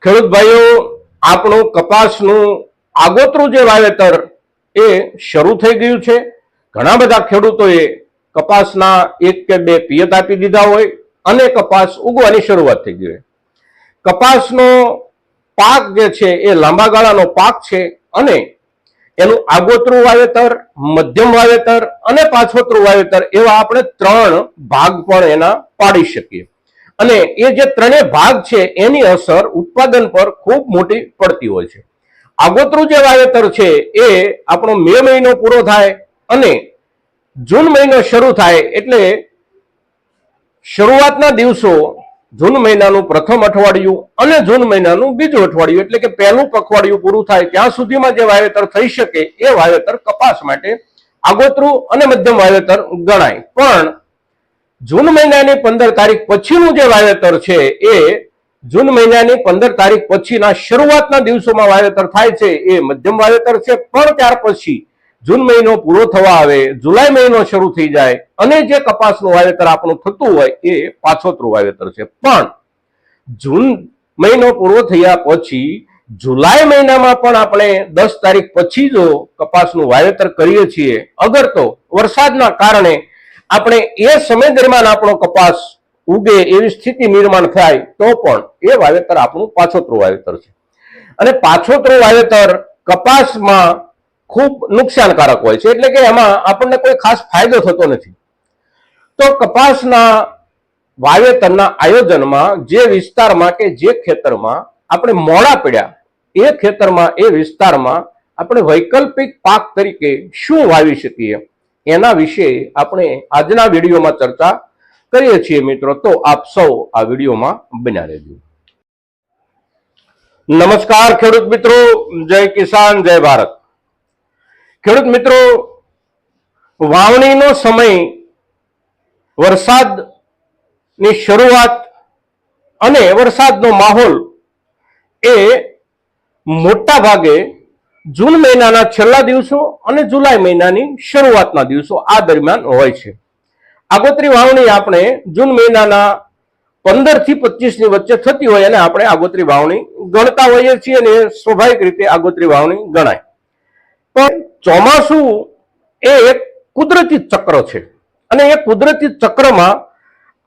ખેડૂત ભાઈઓ, આપણું કપાસનું આગોતરું જે વાવેતર એ શરૂ થઈ ગયું છે. ઘણા બધા ખેડૂતોએ કપાસના એક કે બે પિયત આપી દીધા હોય અને કપાસ ઉગવાની શરૂઆત થઈ ગઈ હોય. કપાસનો પાક જે છે એ લાંબા ગાળાનો પાક છે અને એનું આગોતરું વાવેતર, મધ્યમ વાવેતર અને પાછોતરું વાવેતર એવા આપણે ત્રણ ભાગ પણ એના પાડી શકીએ. અને એ જે ત્રણેય ભાગ છે એની અસર ઉત્પાદન પર ખૂબ મોટી પડતી હોય છે. આગોતરું જે વાવેતર છે એ આપણો મે મહિનો પૂરો થાય અને જૂન મહિનો શરૂ થાય એટલે શરૂઆતના દિવસો જૂન મહિનાનું પ્રથમ અઠવાડિયું અને જૂન મહિનાનું બીજું અઠવાડિયું એટલે કે પહેલું પખવાડિયું પૂરું થાય ત્યાં સુધીમાં જે વાવેતર થઈ શકે એ વાવેતર કપાસ માટે આગોતરું અને મધ્યમ વાવેતર ગણાય. પણ જૂન મહિનાની 15 તારીખ પછીનું જે વાવેતર છે એ જૂન મહિનાની 15 તારીખ પછીના શરૂઆતના દિવસોમાં વાવેતર થાય છે એ મધ્યમ વાવેતર છે. પણ ત્યાર પછી જૂન મહિનો પૂરો થવા આવે, જુલાઈ મહિનો શરૂ થઈ જાય અને જે કપાસનું વાવેતર આપણું થતું હોય એ પાછોતરું વાવેતર છે. પણ જૂન મહિનો પૂરો થયા પછી જુલાઈ મહિનામાં પણ આપણે 10 તારીખ પછી જો કપાસનું વાવેતર કરીએ છીએ, અગર તો વરસાદના કારણે આપણે એ સમય દરમિયાન આપણો કપાસ ઉગે એવી સ્થિતિ નિર્માણ થાય તો પણ એ વાવેતર આપણું પાછોતરું વાવેતર છે. અને પાછોતરું વાવેતર કપાસમાં ખૂબ નુકસાનકારક હોય છે, એટલે કે એમાં આપણને કોઈ ખાસ ફાયદો થતો નથી. તો કપાસના વાવેતરના આયોજનમાં જે વિસ્તારમાં કે જે ખેતરમાં આપણે મોડા પડ્યા એ ખેતરમાં, એ વિસ્તારમાં આપણે વૈકલ્પિક પાક તરીકે શું વાવી શકીએ એના વિશે આપણે આજના વિડીયોમાં ચર્ચા કરીએ છીએ મિત્રો. તો આપ સૌ આ વિડીયોમાં બન્યા રહેજો. નમસ્કાર ખેડૂત મિત્રો, જય કિસાન, જય ભારત. ખેડૂત મિત્રો, વાવણીનો સમય, વરસાદની શરૂઆત અને વરસાદનો માહોલ એ મોટા ભાગે જૂન મહિનાના છેલ્લા દિવસો અને જુલાઈ મહિનાની શરૂઆતના દિવસો આ દરમિયાન હોય છે. આગોતરી વાવણી આપણે જૂન મહિનાના 15 થી 25 ની વચ્ચે થતી હોય અને આપણે આગોતરી વાવણી ગણતા હોઈએ છીએ અને સ્વાભાવિક રીતે આગોતરી વાવણી ગણાય. પણ ચોમાસું એ એક કુદરતી ચક્ર છે અને એ કુદરતી ચક્રમાં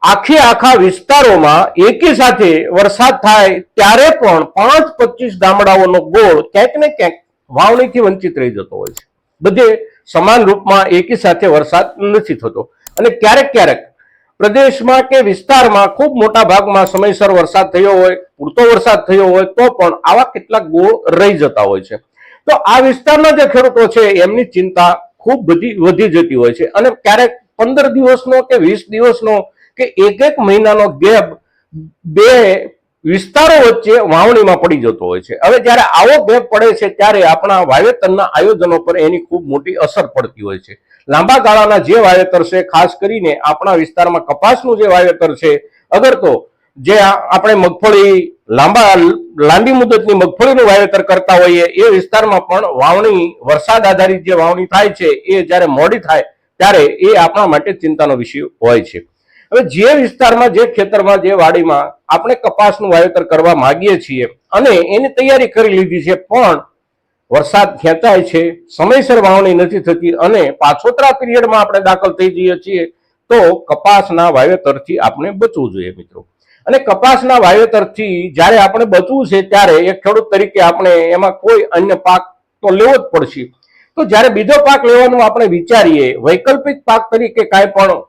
આખા વિસ્તારોમાં એકી સાથે વરસાદ થાય ત્યારે પણ 5-25 ગામડાઓનો ગોળ ક્યાંક ને ક્યાંક વાવણીથી વંચિત રહી જતો હોય છે. બધે સમાન રૂપમાં એકી સાથે વરસાદ નથી થતો અને ક્યારેક ક્યારેક પ્રદેશમાં કે વિસ્તારમાં ખૂબ મોટા ભાગમાં સમયસર વરસાદ થયો હોય, પૂરતો વરસાદ થયો હોય તો પણ આવા કેટલાક ગોળ રહી જતા હોય છે. તો આ વિસ્તારના જે ખેડૂતો છે એમની ચિંતા ખૂબ બધી વધી જતી હોય છે અને ક્યારેક 15 દિવસનો કે 20 દિવસનો કે એક મહિનાનો ગેપ બે વિસ્તારો વચ્ચે વાવણીમાં પડી જતો હોય છે. હવે જ્યારે આવો ગેપ પડે છે ત્યારે આપણા વાવેતરના આયોજનો પર એની ખૂબ મોટી અસર પડતી હોય છે. લાંબા ગાળાના જે વાવેતર છે, ખાસ કરીને આપણા વિસ્તારમાં કપાસનું જે વાવેતર છે, અગર તો જે આપણે મગફળી લાંબી મુદતની મગફળીનું વાવેતર કરતા હોઈએ એ વિસ્તારમાં પણ વાવણી, વરસાદ આધારિત જે વાવણી થાય છે એ જ્યારે મોડી થાય ત્યારે એ આપણા માટે ચિંતાનો વિષય હોય છે. હવે જે વિસ્તારમાં, જે ખેતરમાં, જે વાડીમાં આપણે કપાસનું વાવેતર કરવા માંગીએ છીએ અને એની તૈયારી કરી લીધી છે પણ વરસાદ ખેંચાય છે, સમયસર વાવણી નથી થતી અને પાછોતરા પીરિયડમાં આપણે દાખલ થઈ જઈએ છીએ તો કપાસના વાવેતરથી આપણે બચવું જોઈએ મિત્રો. અને કપાસના વાવેતરથી જ્યારે આપણે બચવું છે ત્યારે એક ખેડૂત તરીકે આપણે એમાં કોઈ અન્ય પાક તો લેવો જ પડશે. તો જ્યારે બીજો પાક લેવાનું આપણે વિચારીએ, વૈકલ્પિક પાક તરીકે કાંઈ પણ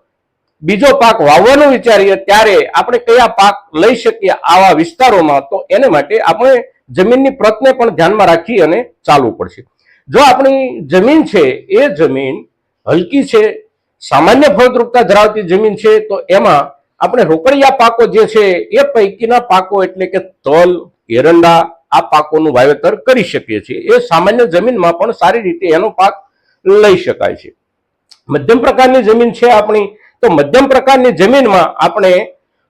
બીજો પાક વાવવાનું વિચારીએ ત્યારે આપણે કયા પાક લઈ શકીએ આવા વિસ્તારોમાં, તો એને માટે આપણે જમીનની પ્રતને પણ ધ્યાનમાં રાખી અને ચાલવું પડશે. જો આપણી જમીન છે એ જમીન હલકી છે, સામાન્ય ફળદ્રુપતા ધરાવતી જમીન છે તો એમાં આપણે રોકડિયા પાકો જે છે એ પૈકીના પાકો એટલે કે તલ, એરંડા આ પાકોનું વાવેતર કરી શકીએ છીએ. એ સામાન્ય જમીનમાં પણ સારી રીતે એનો પાક લઈ શકાય છે. મધ્યમ પ્રકારની જમીન છે આપણી, તો મધ્યમ પ્રકારની જમીનમાં આપણે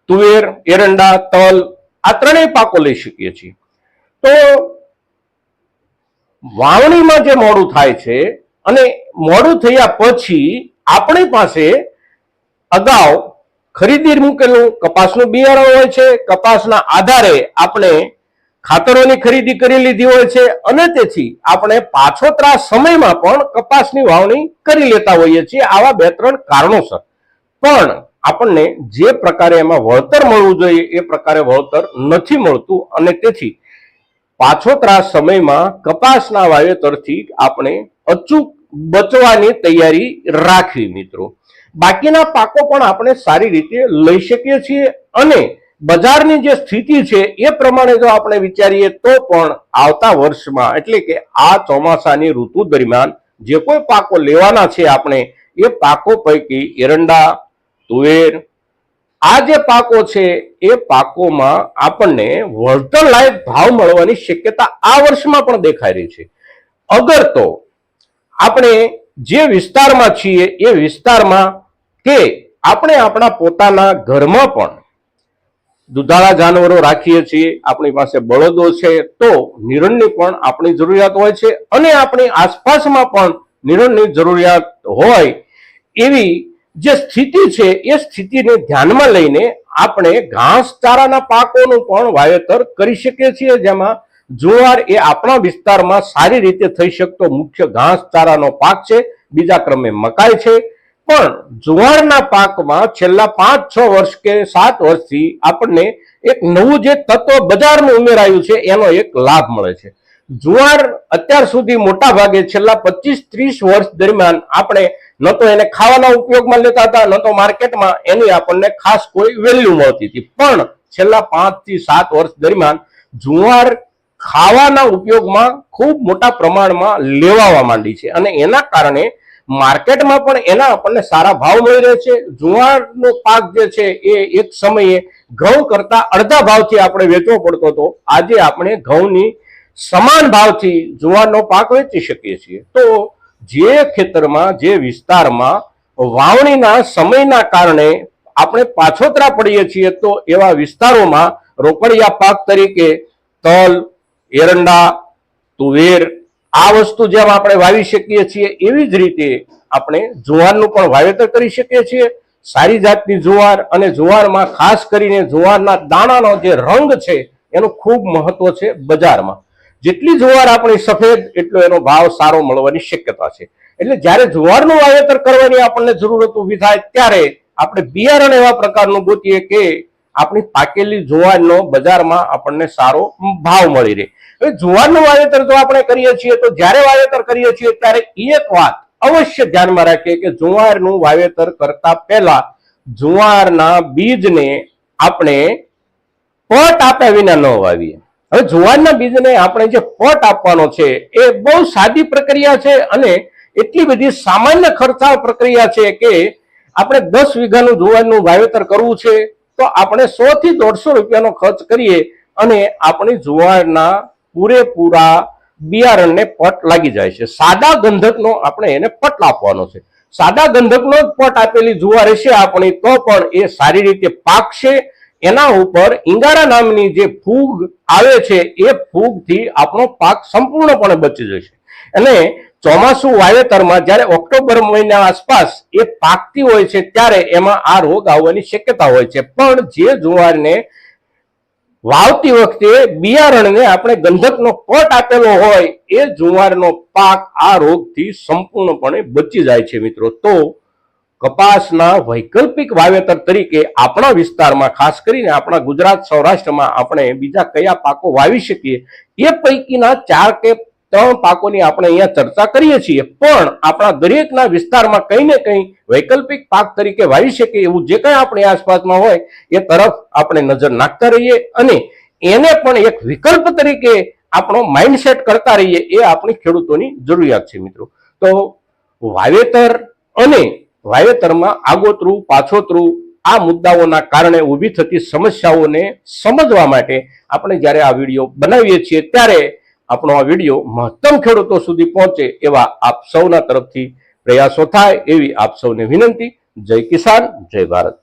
તુવેર, એરંડા, તલ આ ત્રણેય પાકો લઈ શકીએ છીએ. તો વાવણીમાં જે મોડું થાય છે અને મોડું થયા પછી આપણી પાસે અગાઉ ખરીદી મૂકેલું કપાસનું બિયારણ હોય છે. કપાસના આધારે આપણે ખાતરોની ખરીદી કરી લીધી હોય છે અને તેથી આપણે પાછોતરા સમયમાં પણ કપાસની વાવણી કરી લેતા હોઈએ છીએ આવા 2-3 કારણોસર. પણ આપણને જે પ્રકારે એમાં વળતર મળવું જોઈએ એ પ્રકારે વળતર નથી મળતું અને તેથી પાછોતરા સમયમાં કપાસના વાવેતરથી આપણે અચૂક બચવાની તૈયારી રાખવી મિત્રો. બાકીના પાકો પણ આપણે સારી રીતે લઈ શકીએ છીએ અને બજારની જે સ્થિતિ છે એ પ્રમાણે જો આપણે વિચારીએ તો પણ આવતા વર્ષમાં એટલે કે આ ચોમાસાની ઋતુ દરમિયાન જે કોઈ પાકો લેવાના છે આપણે એ પાકો પૈકી એરંડા, તુવેર આ જે પાકો છે એ પાકોમાં આપણને વળતર લાયક ભાવ મળવાની શક્યતા આ વર્ષમાં પણ દેખાઈ રહી છે. અગર તો આપણે જે વિસ્તારમાં છીએ એ વિસ્તારમાં કે આપણે આપણા પોતાના ઘરમાં પણ દુધાળા જાનવરો રાખીએ છીએ, આપણી પાસે બળદો છે તો નિરણની પણ આપણી જરૂરિયાત હોય છે અને આપણી આસપાસમાં પણ નિરણની જરૂરિયાત હોય એવી જે સ્થિતિ છે એ સ્થિતિને ધ્યાનમાં લઈને આપણે ઘાસચારાના પાકોનું પણ વાવેતર કરી શકીએ છીએ, જેમાં જુવાર એ આપણા વિસ્તારમાં સારી રીતે થઈ શકતો મુખ્ય ઘાસચારાનો પાક છે. બીજા ક્રમે મકાઈ છે. પણ જુવારના પાકમાં છેલ્લા 5-6 વર્ષ કે 7 વર્ષથી આપણને એક નવું જે તત્વ બજારમાં ઉમેરાયું છે એનો એક લાભ મળે છે. જુવાર અત્યાર સુધી મોટા ભાગે છેલ્લા 25-30 વર્ષ દરમિયાન આપણે ન તો એને ખાવાના ઉપયોગમાં લેતા હતા ન તો માર્કેટમાં એની આપણને ખાસ કોઈ વેલ્યુ મળતી હતી. પણ છેલ્લા 5 થી 7 વર્ષ દરમિયાન જુવાર ખાવાના ઉપયોગમાં ખૂબ મોટા પ્રમાણમાં લેવાવા માંડી છે અને એના કારણે માર્કેટમાં પણ એના આપણને સારા ભાવ મળી રહે છે. જુવારનો પાક જે છે એ એક સમયે ઘઉં કરતા અડધા ભાવથી આપણે વેચવો પડતો હતો. આજે આપણે ઘઉંની સમાન ભાવથી જુવારનો પાક વેચી શકીએ છીએ. તો જે ખેતરમાં જે વિસ્તારમાં વાવણીના સમયના કારણે આપણે પાછોતરા પડીએ છીએ તો એવા વિસ્તારોમાં રોકડિયા પાક તરીકે તલ, એરંડા, તુવેર આ વસ્તુ જેમ આપણે વાવી શકીએ છીએ એવી જ રીતે આપણે જુવારનું પણ વાવેતર કરી શકીએ છીએ. સારી જાતની જુવાર અને જુવારમાં ખાસ કરીને જુવારના દાણાનો જે રંગ છે એનું ખૂબ મહત્વ છે બજારમાં. જેટલી જુવાર આપણી સફેદ એટલો એનો ભાવ સારો મળવાની શક્યતા છે. એટલે જ્યારે જુવારનું વાવેતર કરવાની આપણને જરૂરત ઊભી થાય ત્યારે આપણે બિયારણ એવા પ્રકારનું ગોતીએ કે આપણી પાકેલી જુવારનો બજારમાં આપણને સારો ભાવ મળી રહે. હવે જુવારનું વાવેતર જો આપણે કરીએ છીએ તો જ્યારે વાવેતર કરીએ છીએ ત્યારે એક વાત અવશ્ય ધ્યાનમાં રાખીએ કે જુવારનું વાવેતર કરતા પહેલા જુવારના બીજને આપણે પટ આપ્યા વિના ન વાવીએ. હવે જુવારના બીજને આપણે જે પટ આપવાનો છે એ બહુ સાદી પ્રક્રિયા છે અને એટલી બધી સામાન્ય ખર્ચાળ પ્રક્રિયા છે કે આપણે 10 વીઘાનું જુવારનું વાવેતર કરવું છે તો આપણે 100 થી 150 રૂપિયાનો ખર્ચ કરીએ અને આપણી જુવારના પૂરેપૂરા બિયારણને પટ લાગી જાય છે. સાદા ગંધકનો આપણે એને પટ આપવાનો છે. સાદા ગંધકનો જ પટ આપેલી જુવાર હશે આપણી તો પણ એ સારી રીતે પાકશે. એના ઉપર ઈંગારા નામની જે ફૂગ આવે છે એ ફૂગથી આપણો પાક સંપૂર્ણપણે બચી જશે. અને ચોમાસુ વાવેતરમાં જ્યારે ઓક્ટોબર મહિના આસપાસ એ પાકતી હોય છે ત્યારે એમાં આ રોગ આવવાની શક્યતા હોય છે. પણ જે જુવારને વાવતી વખતે બિયારણને આપણે ગંધકનો પટ આપેલો હોય એ જુવારનો પાક આ રોગથી સંપૂર્ણપણે બચી જાય છે મિત્રો. તો કપાસના વૈકલ્પિક વાવેતર તરીકે આપણા વિસ્તારમાં ખાસ કરીને આપણા ગુજરાત સૌરાષ્ટ્રમાં આપણે બીજા કયા પાકો વાવી શકીએ એ પૈકીના 4 કે 3 પાકોની આપણે અહીંયા ચર્ચા કરીએ છીએ. પણ આપણા દરેકના વિસ્તારમાં કંઈ ને કંઈ વૈકલ્પિક પાક તરીકે વાવી શકીએ એવું જે કંઈ આપણી આસપાસમાં હોય એ તરફ આપણે નજર નાખતા રહીએ અને એને પણ એક વિકલ્પ તરીકે આપણો માઇન્ડસેટ કરતા રહીએ એ આપણી ખેડૂતોની જરૂરિયાત છે મિત્રો. તો વાવેતર અને વાવેતરમાં આગોતરું પાછોતરું આ મુદ્દાઓના કારણે ઊભી થતી સમસ્યાઓને સમજવા માટે આપણે જ્યારે આ વિડીયો બનાવીએ છીએ ત્યારે આપણો આ વિડીયો મહત્તમ ખેડૂતો સુધી પહોંચે એવા આપ સૌના તરફથી પ્રયાસો થાય એવી આપ સૌને વિનંતી. જય કિસાન, જય ભારત.